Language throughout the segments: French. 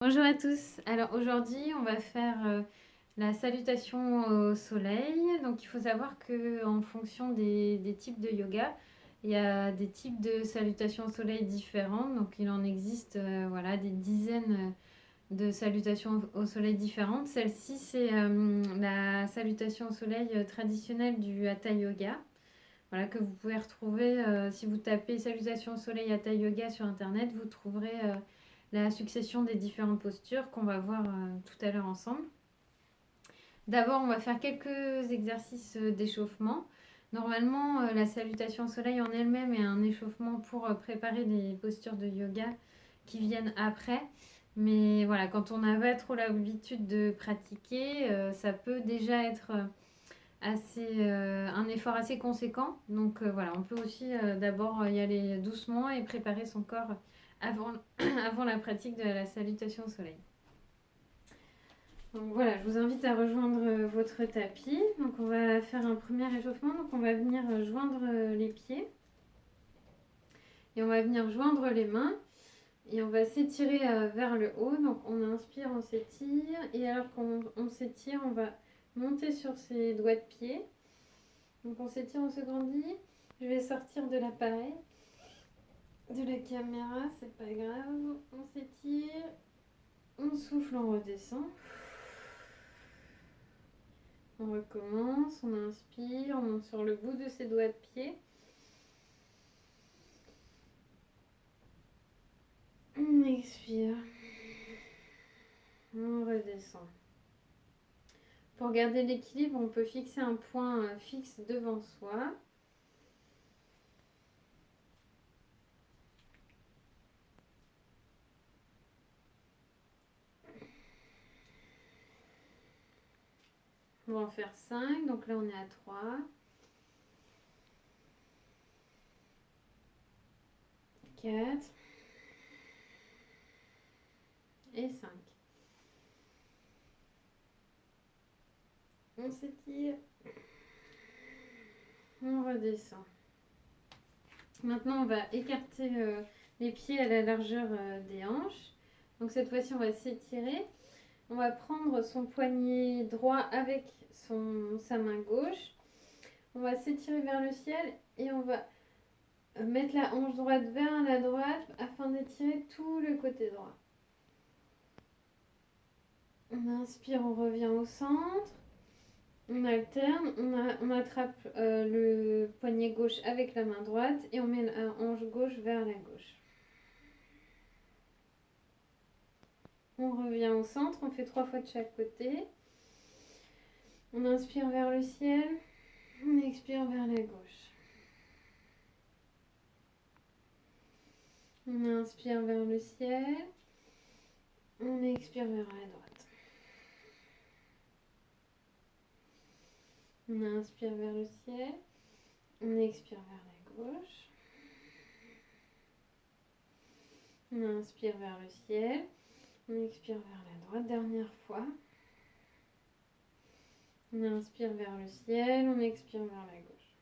Bonjour à tous. Alors aujourd'hui, on va faire la salutation au soleil. Donc il faut savoir que en fonction des types de yoga, il y a des types de salutations au soleil différentes. Donc il en existe voilà, des dizaines de salutations au soleil différentes. Celle-ci, c'est la salutation au soleil traditionnelle du Hatha Yoga. Voilà, que vous pouvez retrouver si vous tapez salutation au soleil Hatha Yoga sur internet, vous trouverez la succession des différentes postures qu'on va voir tout à l'heure ensemble. D'abord, on va faire quelques exercices d'échauffement. Normalement, la salutation au soleil en elle-même est un échauffement pour préparer les postures de yoga qui viennent après. Mais voilà, quand on n'a pas trop l'habitude de pratiquer, ça peut déjà être un effort assez conséquent. Donc voilà, on peut aussi d'abord y aller doucement et préparer son corps avant, avant la pratique de la salutation au soleil. Donc voilà, je vous invite à rejoindre votre tapis. Donc on va faire un premier échauffement. Donc on va venir joindre les pieds et on va venir joindre les mains et on va s'étirer vers le haut. Donc on inspire, on s'étire et alors qu'on s'étire, on va monter sur ses doigts de pied. Donc on s'étire, on se grandit. Je vais sortir de l'appareil, de la caméra, c'est pas grave. On s'étire, on souffle, on redescend. On recommence, on inspire, on monte sur le bout de ses doigts de pied. On expire. On redescend. Pour garder l'équilibre, on peut fixer un point fixe devant soi. On va en faire 5. Donc là, on est à 3. 4. Et 5. On s'étire. On redescend. Maintenant, on va écarter les pieds à la largeur des hanches. Donc cette fois-ci, on va s'étirer. On va prendre son poignet droit avec sa main gauche. On va s'étirer vers le ciel et on va mettre la hanche droite vers la droite afin d'étirer tout le côté droit. On inspire, on revient au centre. On alterne, on attrape le poignet gauche avec la main droite et on met la hanche gauche vers la gauche. On revient au centre, on fait 3 fois de chaque côté. On inspire vers le ciel, on expire vers la gauche. On inspire vers le ciel, on expire vers la droite. On inspire vers le ciel, on expire vers la gauche. On inspire vers le ciel, on expire vers la droite. Dernière fois. On inspire vers le ciel, on expire vers la gauche.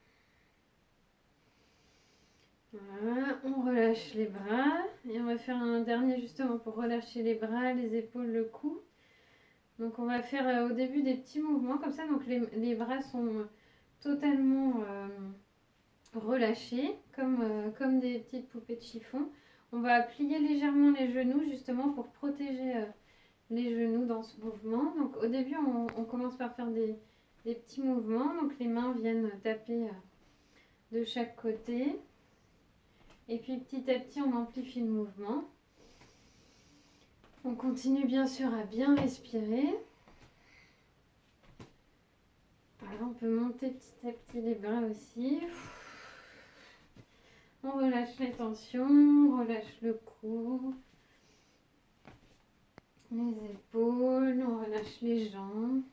Voilà, on relâche les bras et on va faire un dernier justement pour relâcher les bras, les épaules, le cou. Donc on va faire au début des petits mouvements comme ça. Donc les bras sont totalement relâchés comme des petites poupées de chiffon. On va plier légèrement les genoux justement pour protéger les genoux dans ce mouvement. Donc au début on commence par faire des petits mouvements. Donc les mains viennent taper de chaque côté. Et puis petit à petit on amplifie le mouvement. On continue bien sûr à bien respirer. Voilà, on peut monter petit à petit les bras aussi. On relâche les tensions, on relâche le cou, les épaules, on relâche les jambes.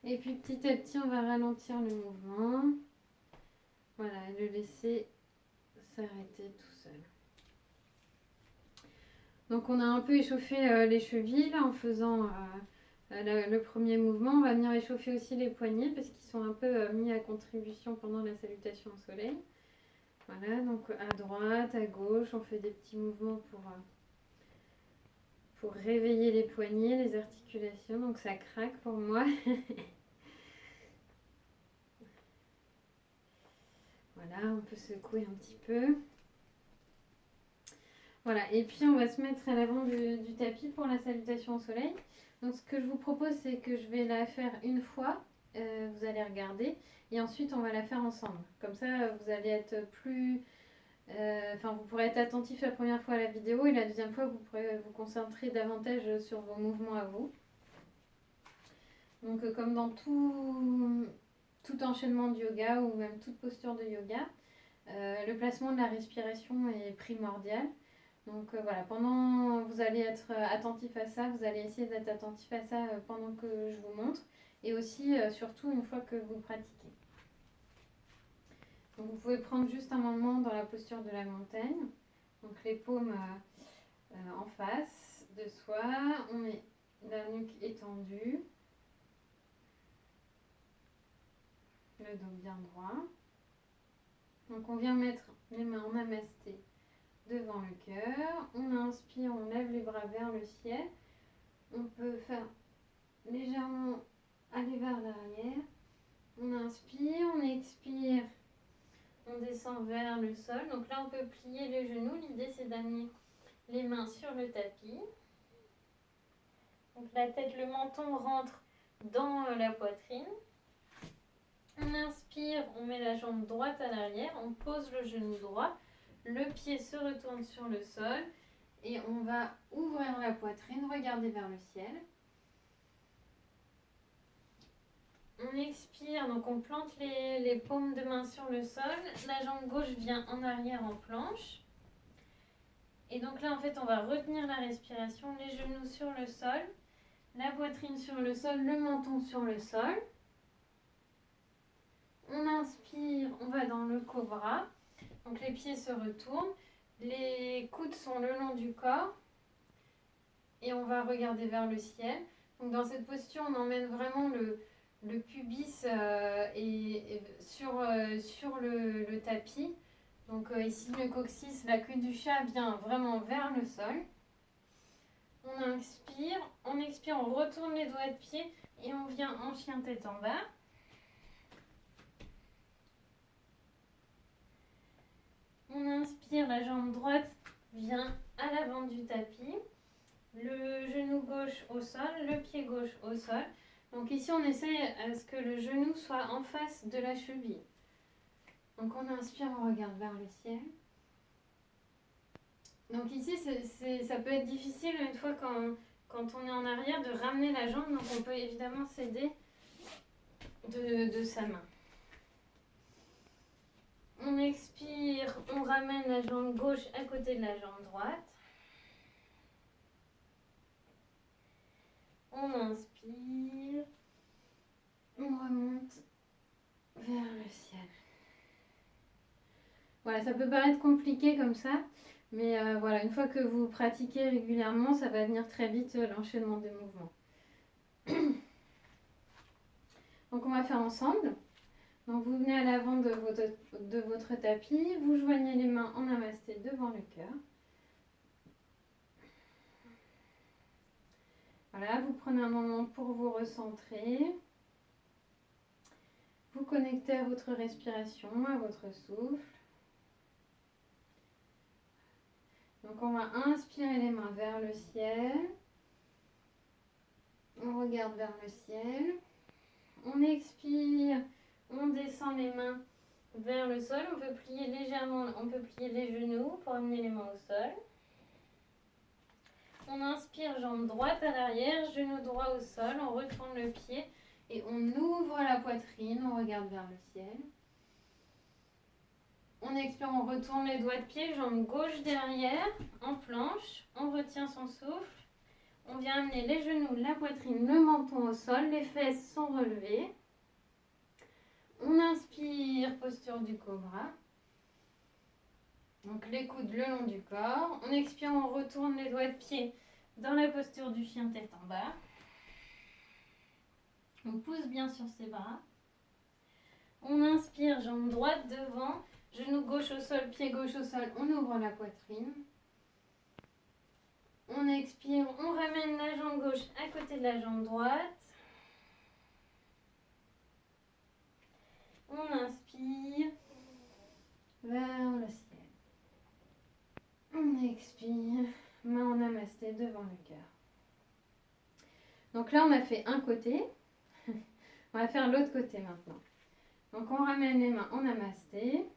Et puis petit à petit, on va ralentir le mouvement. Voilà, et le laisser s'arrêter tout seul. Donc on a un peu échauffé les chevilles là, en faisant le premier mouvement. On va venir échauffer aussi les poignets parce qu'ils sont un peu mis à contribution pendant la salutation au soleil. Voilà, donc à droite, à gauche, on fait des petits mouvements pour réveiller les poignets, les articulations. Donc ça craque pour moi. Voilà, on peut secouer un petit peu. Voilà, et puis on va se mettre à l'avant du tapis pour la salutation au soleil. Donc ce que je vous propose, c'est que je vais la faire une fois, vous allez regarder, et ensuite on va la faire ensemble. Comme ça, vous allez être plus... Enfin, vous pourrez être attentif la première fois à la vidéo, et la deuxième fois, vous pourrez vous concentrer davantage sur vos mouvements à vous. Donc comme dans tout enchaînement de yoga, ou même toute posture de yoga, le placement de la respiration est primordial. Donc voilà, pendant vous allez être attentif à ça, vous allez essayer d'être attentif à ça pendant que je vous montre, et aussi surtout une fois que vous pratiquez. Donc vous pouvez prendre juste un moment dans la posture de la montagne, donc les paumes en face de soi, on met la nuque étendue, le dos bien droit. Donc on vient mettre les mains en namasté devant le cœur. On inspire, on lève les bras vers le ciel. On peut faire légèrement aller vers l'arrière. On inspire, on expire, on descend vers le sol. Donc là, on peut plier les genoux. L'idée, c'est d'amener les mains sur le tapis. Donc la tête, le menton rentre dans la poitrine. On inspire, on met la jambe droite à l'arrière, on pose le genou droit, le pied se retourne sur le sol et on va ouvrir la poitrine, regarder vers le ciel. On expire, donc on plante les paumes de main sur le sol, la jambe gauche vient en arrière en planche. Et donc là, en fait, on va retenir la respiration, les genoux sur le sol, la poitrine sur le sol, le menton sur le sol. On inspire, on va dans le cobra. Donc les pieds se retournent, les coudes sont le long du corps et on va regarder vers le ciel. Donc dans cette posture, on emmène vraiment le pubis sur le tapis. Donc ici, le coccyx, la queue du chat vient vraiment vers le sol. On expire, on retourne les doigts de pied et on vient en chien tête en bas. On inspire, la jambe droite vient à l'avant du tapis, le genou gauche au sol, le pied gauche au sol. Donc ici, on essaie à ce que le genou soit en face de la cheville. Donc on inspire, on regarde vers le ciel. Donc ici, ça peut être difficile une fois quand on est en arrière de ramener la jambe. Donc on peut évidemment s'aider de sa main. On expire, on ramène la jambe gauche à côté de la jambe droite. On inspire, on remonte vers le ciel. Voilà, ça peut paraître compliqué comme ça, mais voilà, une fois que vous pratiquez régulièrement, ça va venir très vite l'enchaînement des mouvements. Donc on va faire ensemble. Donc vous venez à l'avant de votre tapis, vous joignez les mains en namasté devant le cœur. Voilà, vous prenez un moment pour vous recentrer. Vous connectez à votre respiration, à votre souffle. Donc on va inspirer les mains vers le ciel. On regarde vers le ciel. On expire, on descend les mains vers le sol. On peut plier légèrement, on peut plier les genoux pour amener les mains au sol. On inspire, jambe droite à l'arrière, genou droit au sol. On retourne le pied et on ouvre la poitrine. On regarde vers le ciel. On expire, on retourne les doigts de pied, jambe gauche derrière, en planche. On retient son souffle. On vient amener les genoux, la poitrine, le menton au sol. Les fesses sont relevées. On inspire, posture du cobra. Donc les coudes le long du corps. On expire, on retourne les doigts de pied dans la posture du chien tête en bas. On pousse bien sur ses bras. On inspire, jambe droite devant, Genou gauche au sol, pied gauche au sol, on ouvre la poitrine. On expire, on ramène la jambe gauche à côté de la jambe droite. On inspire vers le ciel. On expire, main en namasté devant le cœur. Donc là, on a fait un côté. On va faire l'autre côté maintenant. Donc on ramène les mains en namasté.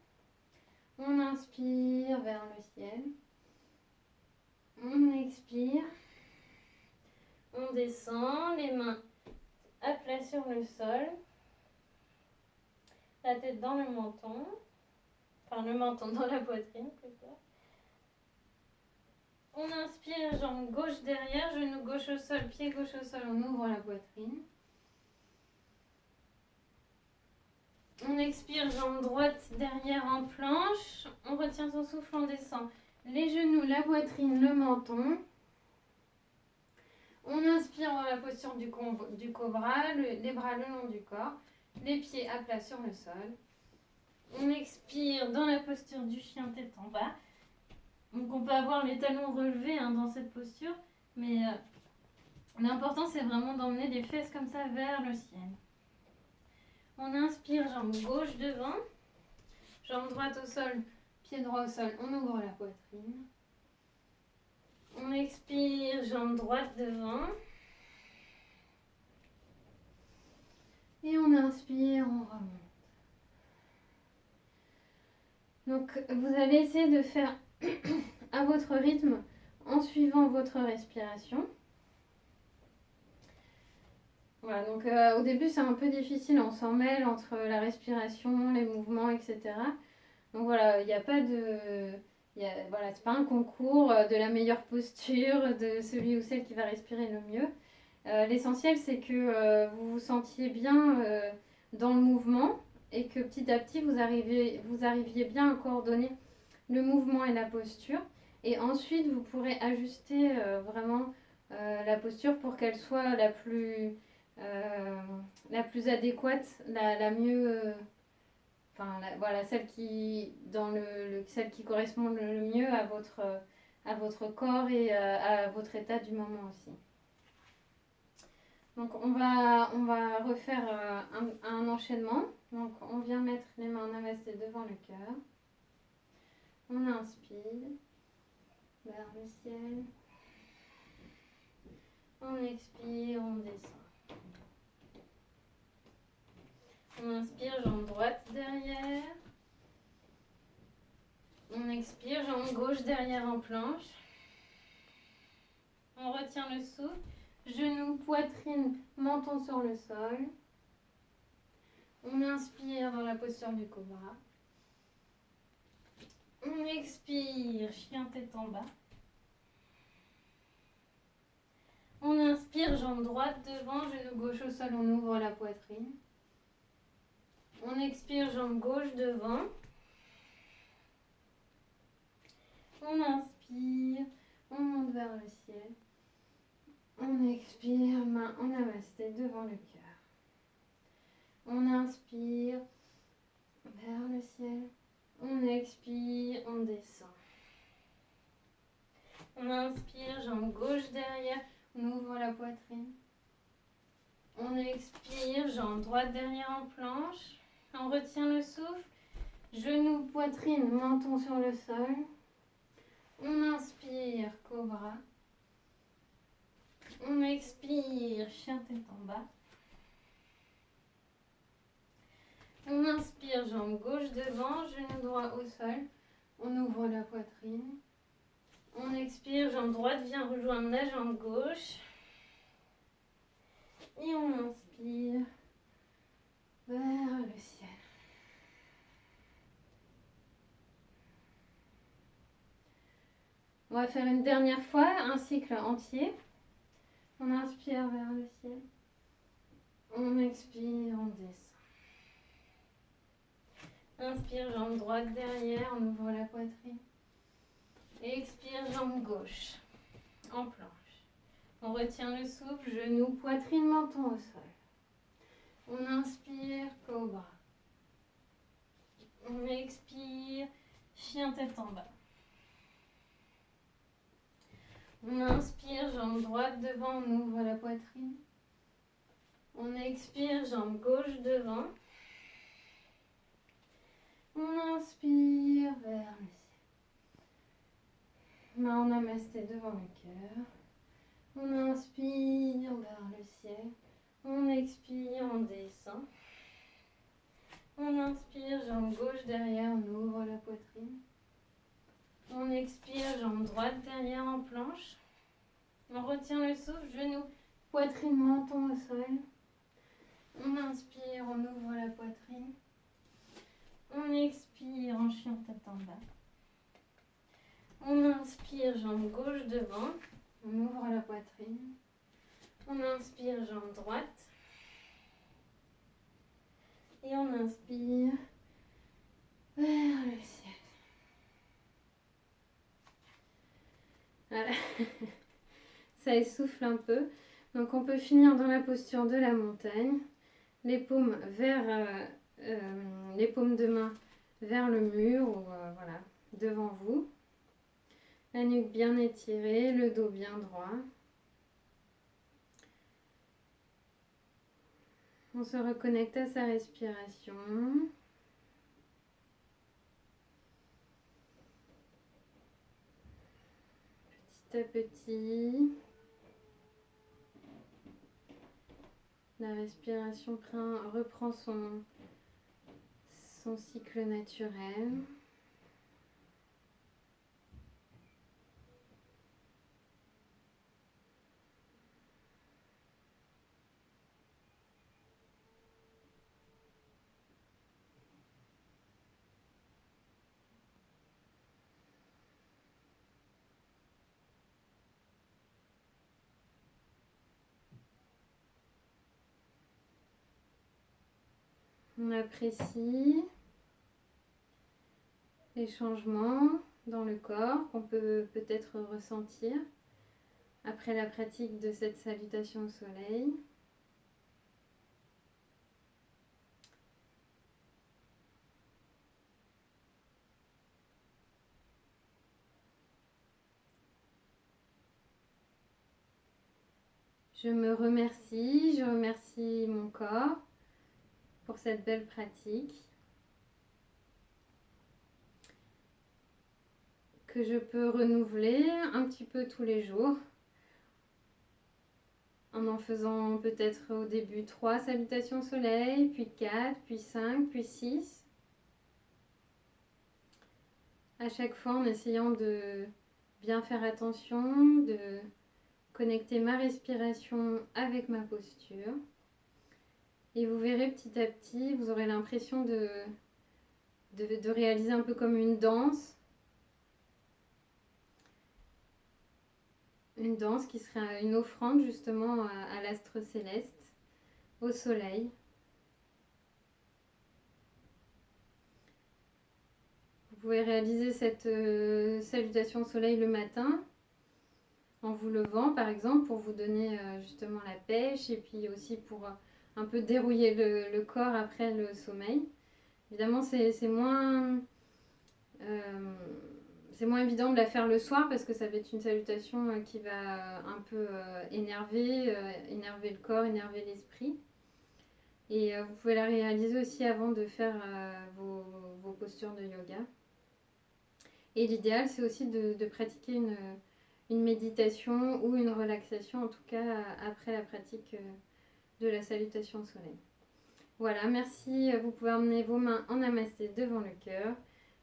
On inspire vers le ciel. On expire. On descend, les mains à plat sur le sol. La tête dans le menton. Enfin, le menton dans la poitrine plutôt. On inspire, jambe gauche derrière, genou gauche au sol, pied gauche au sol, on ouvre la poitrine. On expire, jambe droite derrière en planche. On retient son souffle, on descend. Les genoux, la poitrine, le menton. On inspire dans la posture du cobra, les bras le long du corps. Les pieds à plat sur le sol. On expire dans la posture du chien tête en bas. Donc on peut avoir les talons relevés dans cette posture. Mais l'important c'est vraiment d'emmener les fesses comme ça vers le ciel. On inspire, jambe gauche devant, jambe droite au sol, pied droit au sol, on ouvre la poitrine. On expire, jambe droite devant. Et on inspire, on remonte. Donc vous allez essayer de faire à votre rythme en suivant votre respiration. Voilà, donc au début c'est un peu difficile, on s'en mêle entre la respiration, les mouvements, etc. Donc voilà, il n'y a pas de... voilà, c'est pas un concours de la meilleure posture, de celui ou celle qui va respirer le mieux. L'essentiel c'est que vous vous sentiez bien dans le mouvement et que petit à petit vous arriviez bien à coordonner le mouvement et la posture. Et ensuite vous pourrez ajuster vraiment la posture pour qu'elle soit la plus adéquate, la mieux, voilà, celle qui correspond le mieux à votre corps et à votre état du moment aussi. Donc on va refaire un enchaînement. Donc on vient mettre les mains en namasté devant le cœur. On inspire vers le ciel. On expire, on descend. On inspire, jambe droite derrière. On expire, jambe gauche derrière en planche. On retient le souffle. Genoux, poitrine, menton sur le sol. On inspire dans la posture du cobra. On expire, chien tête en bas. On inspire, jambe droite devant, genou gauche au sol, on ouvre la poitrine. On expire, jambe gauche devant. On inspire, on monte vers le ciel. On expire, main en namasté devant le cœur. On inspire vers le ciel. On expire, on descend. On inspire, jambe gauche derrière, on ouvre la poitrine. On expire, jambe droite derrière en planche. On retient le souffle. Genoux, poitrine, menton sur le sol. On inspire, cobra. On expire, chien tête en bas. On inspire, jambe gauche devant, genou droit au sol. On ouvre la poitrine. On expire, jambe droite vient rejoindre la jambe gauche. Et on inspire vers le ciel. On va faire une dernière fois, un cycle entier. On inspire vers le ciel. On expire, on descend. Inspire, jambe droite derrière, on ouvre la poitrine. Expire, jambe gauche, en planche. On retient le souffle, genou, poitrine, menton au sol. On inspire, cobra. On expire, chien tête en bas. On inspire, jambe droite devant, on ouvre la poitrine. On expire, jambe gauche devant. On inspire vers le ciel. Main en namasté devant le cœur. On inspire vers le ciel. On expire, on descend. On inspire, jambe gauche derrière, on ouvre la poitrine. On expire, jambe droite derrière en planche. On retient le souffle, genou, poitrine, menton au sol. On inspire, on ouvre la poitrine. On expire en chien tête en bas. On inspire, jambe gauche devant. On ouvre la poitrine. On inspire, jambe droite. Et on inspire vers le ciel. Voilà. Ça essouffle un peu. Donc on peut finir dans la posture de la montagne. Les paumes les paumes de main vers le mur ou voilà, devant vous. La nuque bien étirée, le dos bien droit. On se reconnecte à sa respiration. Petit à petit. La respiration reprend son cycle naturel. On apprécie les changements dans le corps qu'on peut peut-être ressentir après la pratique de cette salutation au soleil. Je me remercie, je remercie mon corps pour cette belle pratique que je peux renouveler un petit peu tous les jours en faisant peut-être au début 3 salutations au soleil, puis 4, puis 5, puis 6. À chaque fois en essayant de bien faire attention, de connecter ma respiration avec ma posture. Et vous verrez petit à petit, vous aurez l'impression de réaliser un peu comme une danse. Une danse qui sera une offrande justement à l'astre céleste, au soleil. Vous pouvez réaliser cette salutation au soleil le matin, en vous levant par exemple, pour vous donner justement la pêche et puis aussi pour un peu dérouiller le corps après le sommeil. Évidemment, c'est moins évident de la faire le soir parce que ça va être une salutation qui va un peu énerver le corps, énerver l'esprit. Et vous pouvez la réaliser aussi avant de faire vos postures de yoga. Et l'idéal, c'est aussi de pratiquer une méditation ou une relaxation, en tout cas après la pratique de la salutation au soleil. Voilà, merci. Vous pouvez emmener vos mains en namasté devant le cœur.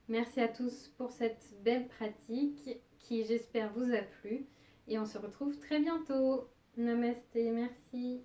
Merci à tous pour cette belle pratique qui, j'espère, vous a plu. Et on se retrouve très bientôt. Namasté, merci.